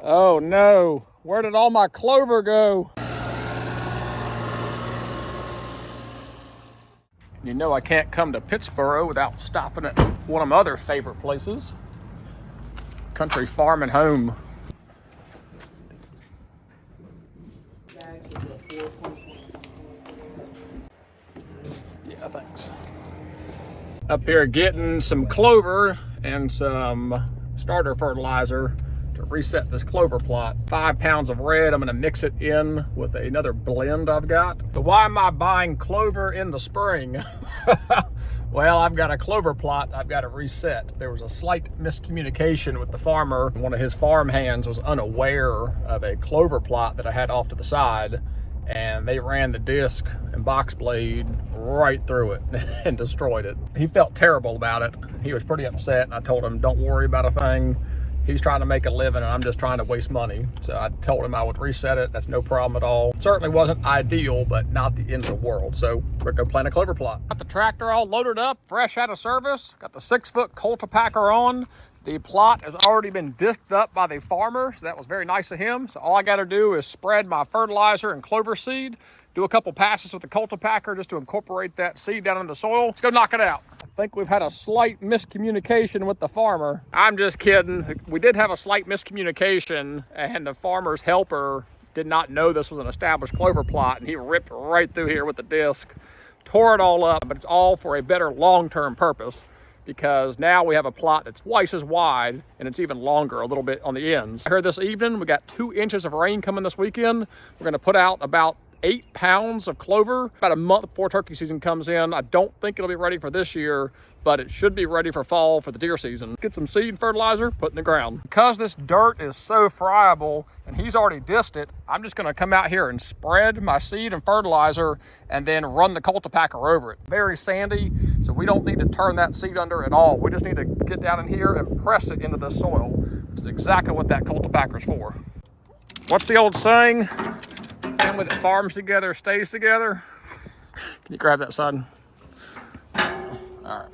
Oh no, where did all my clover go? You know I can't come to Pittsburgh without stopping at one of my other favorite places, Country Farm and Home. Yeah, thanks. Up here getting some clover and some starter fertilizer to reset this clover plot. 5 pounds of red, I'm gonna mix it in with another blend I've got. So why am I buying clover in the spring? Well, I've got a clover plot I've got to reset. There was a slight miscommunication with the farmer. One of his farm hands was unaware of a clover plot that I had off to the side, and they ran the disc and box blade right through it and destroyed it. He felt terrible about it. He was pretty upset, and I told him, don't worry about a thing. He's trying to make a living and I'm just trying to waste money. So I told him I would reset it. That's no problem at all. Certainly wasn't ideal, but not the end of the world. So we're gonna plant a clover plot. Got the tractor all loaded up, fresh out of service. Got the 6-foot cultipacker on. The plot has already been disked up by the farmer, so that was very nice of him. So all I gotta do is spread my fertilizer and clover seed, do a couple passes with the cultipacker just to incorporate that seed down in the soil. Let's go knock it out. I think we've had a slight miscommunication with the farmer. I'm just kidding. We did have a slight miscommunication, and the farmer's helper did not know this was an established clover plot, and he ripped right through here with the disc, tore it all up, but it's all for a better long-term purpose, because now we have a plot that's twice as wide and it's even longer a little bit on the ends. I heard this evening we got 2 inches of rain coming this weekend. We're gonna put out about 8 pounds of clover about a month before turkey season comes in. I don't think it'll be ready for this year, but it should be ready for fall for the deer season. Get some seed fertilizer, put in the ground. Because this dirt is so friable and he's already dissed it, I'm just gonna come out here and spread my seed and fertilizer and then run the cultipacker over it. Very sandy, so we don't need to turn that seed under at all. We just need to get down in here and press it into the soil, which is exactly what that cultipacker's for. What's the old saying? Family that farms together stays together. Can you grab that, son? All right.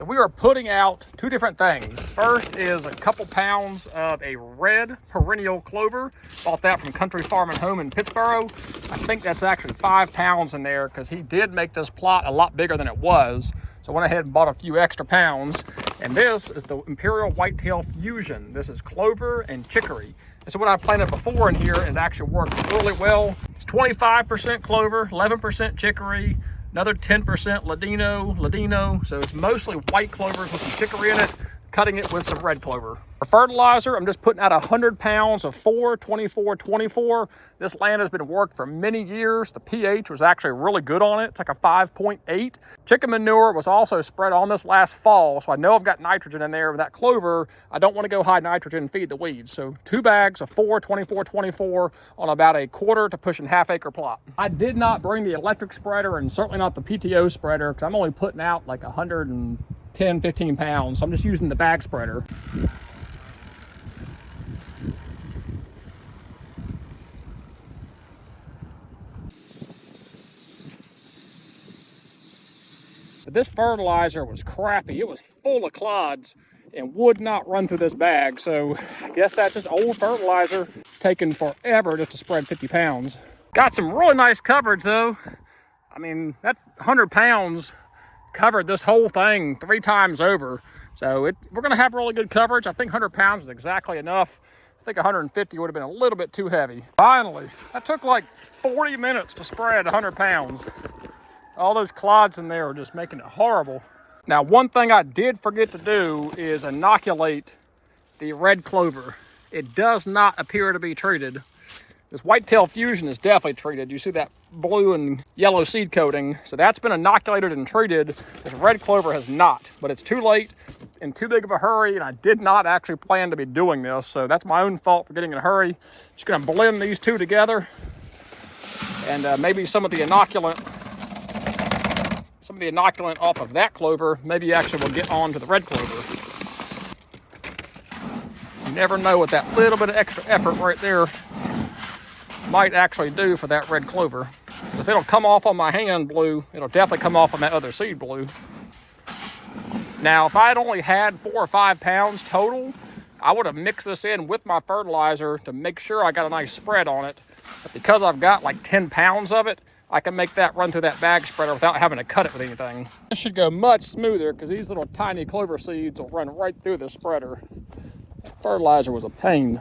We are putting out 2 different things. First is a couple pounds of a red perennial clover. Bought that from Country Farm and Home in Pittsburgh. I think that's actually 5 pounds in there because he did make this plot a lot bigger than it was. So I went ahead and bought a few extra pounds. And this is the Imperial Whitetail Fusion. This is clover and chicory. And so what I planted before in here, and it actually worked really well. It's 25% clover, 11% chicory, another 10% ladino. So it's mostly white clovers with some chicory in it, cutting it with some red clover. For fertilizer, I'm just putting out 100 pounds of 4-24-24. This land has been worked for many years. The pH was actually really good on it. It's like a 5.8. Chicken manure was also spread on this last fall, so I know I've got nitrogen in there. With that clover, I don't want to go high nitrogen and feed the weeds. So 2 bags of 4-24-24 on about a 1/4 to pushing half-acre plot. I did not bring the electric spreader and certainly not the PTO spreader because I'm only putting out like 110-15 pounds. So I'm just using the bag spreader. But this fertilizer was crappy. It was full of clods and would not run through this bag. So I guess that's just old fertilizer taking forever just to spread 50 pounds. Got some really nice coverage though. I mean, that 100 pounds covered this whole thing 3 times over. So we're gonna have really good coverage. I think 100 pounds is exactly enough. I think 150 would have been a little bit too heavy. Finally, that took like 40 minutes to spread 100 pounds. All those clods in there are just making it horrible. Now, one thing I did forget to do is inoculate the red clover. It does not appear to be treated. This Whitetail Fusion is definitely treated. You see that blue and yellow seed coating. So that's been inoculated and treated. This red clover has not, but it's too late and too big of a hurry, and I did not actually plan to be doing this. So that's my own fault for getting in a hurry. Just gonna blend these 2 together and maybe some of the inoculant off of that clover, maybe actually will get on to the red clover. You never know what that little bit of extra effort right there might actually do for that red clover. If it'll come off on my hand blue, it'll definitely come off on that other seed blue. Now, if I had only had 4 or 5 pounds total, I would have mixed this in with my fertilizer to make sure I got a nice spread on it. But because I've got like 10 pounds of it, I can make that run through that bag spreader without having to cut it with anything. This should go much smoother because these little tiny clover seeds will run right through the spreader. Fertilizer was a pain.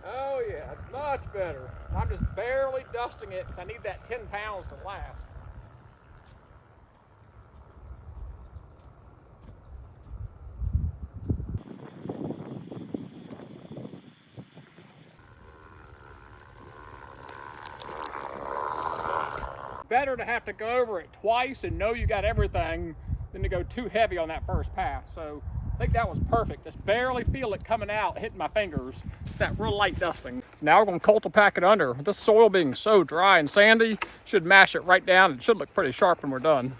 Oh yeah, it's much better. I'm just barely dusting it because I need that 10 pounds to last. Better to have to go over it twice and know you got everything than to go too heavy on that first pass. So I think that was perfect. Just barely feel it coming out, hitting my fingers. It's that real light dusting. Now we're gonna Cultipack it under. This soil being so dry and sandy, should mash it right down. It should look pretty sharp when we're done.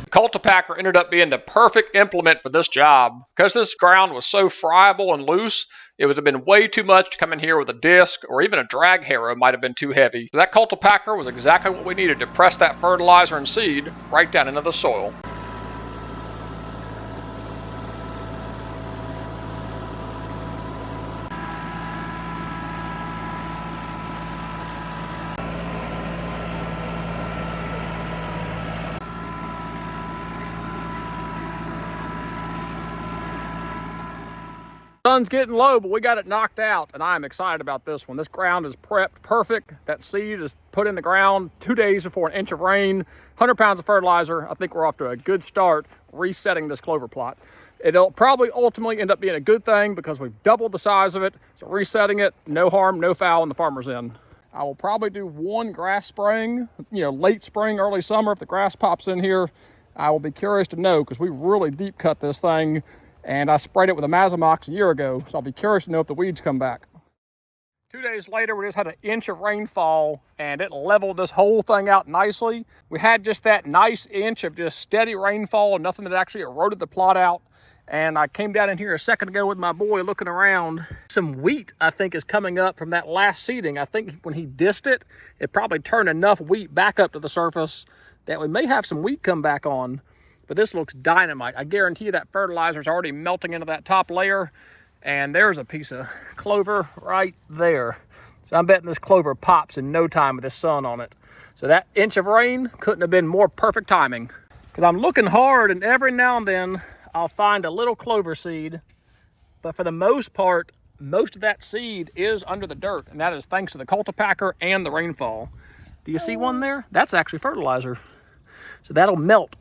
Cultipacker ended up being the perfect implement for this job. Because this ground was so friable and loose, it would have been way too much to come in here with a disc, or even a drag harrow might have been too heavy. So that Cultipacker was exactly what we needed to press that fertilizer and seed right down into the soil. Sun's getting low, but we got it knocked out, and I'm excited about this one. This ground is prepped perfect. That seed is put in the ground 2 days before an inch of rain, 100 pounds of fertilizer. I think we're off to a good start resetting this clover plot. It'll probably ultimately end up being a good thing because we've doubled the size of it. So resetting it, no harm, no foul in the farmer's end. I will probably do one grass spraying, late spring, early summer. If the grass pops in here, I will be curious to know because we really deep cut this thing. And I sprayed it with a Mazamox a year ago, so I'll be curious to know if the weeds come back. 2 days later, we just had an inch of rainfall, and it leveled this whole thing out nicely. We had just that nice inch of just steady rainfall, nothing that actually eroded the plot out. And I came down in here a second ago with my boy looking around. Some wheat, I think, is coming up from that last seeding. I think when he dissed it, it probably turned enough wheat back up to the surface that we may have some wheat come back on. But this looks dynamite. I guarantee you that fertilizer is already melting into that top layer. And there's a piece of clover right there. So I'm betting this clover pops in no time with the sun on it. So that inch of rain couldn't have been more perfect timing. Because I'm looking hard, and every now and then I'll find a little clover seed. But for the most part, most of that seed is under the dirt. And that is thanks to the Cultipacker and the rainfall. Do you see one there? That's actually fertilizer. So that'll melt.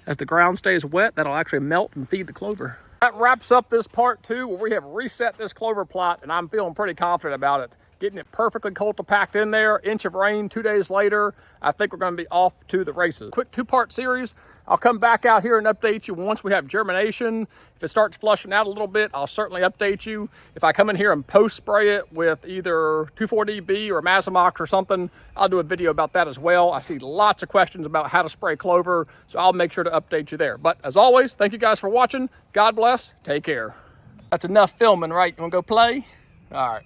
As the ground stays wet, that'll actually melt and feed the clover. That wraps up this part 2 where we have reset this clover plot, and I'm feeling pretty confident about it. Getting it perfectly Cultipacked in there, inch of rain 2 days later. I think we're gonna be off to the races. Quick 2-part series. I'll come back out here and update you once we have germination. If it starts flushing out a little bit, I'll certainly update you. If I come in here and post spray it with either 2,4-DB or Mazamox or something, I'll do a video about that as well. I see lots of questions about how to spray clover, so I'll make sure to update you there. But as always, thank you guys for watching. God bless, take care. That's enough filming, right? You wanna go play? All right.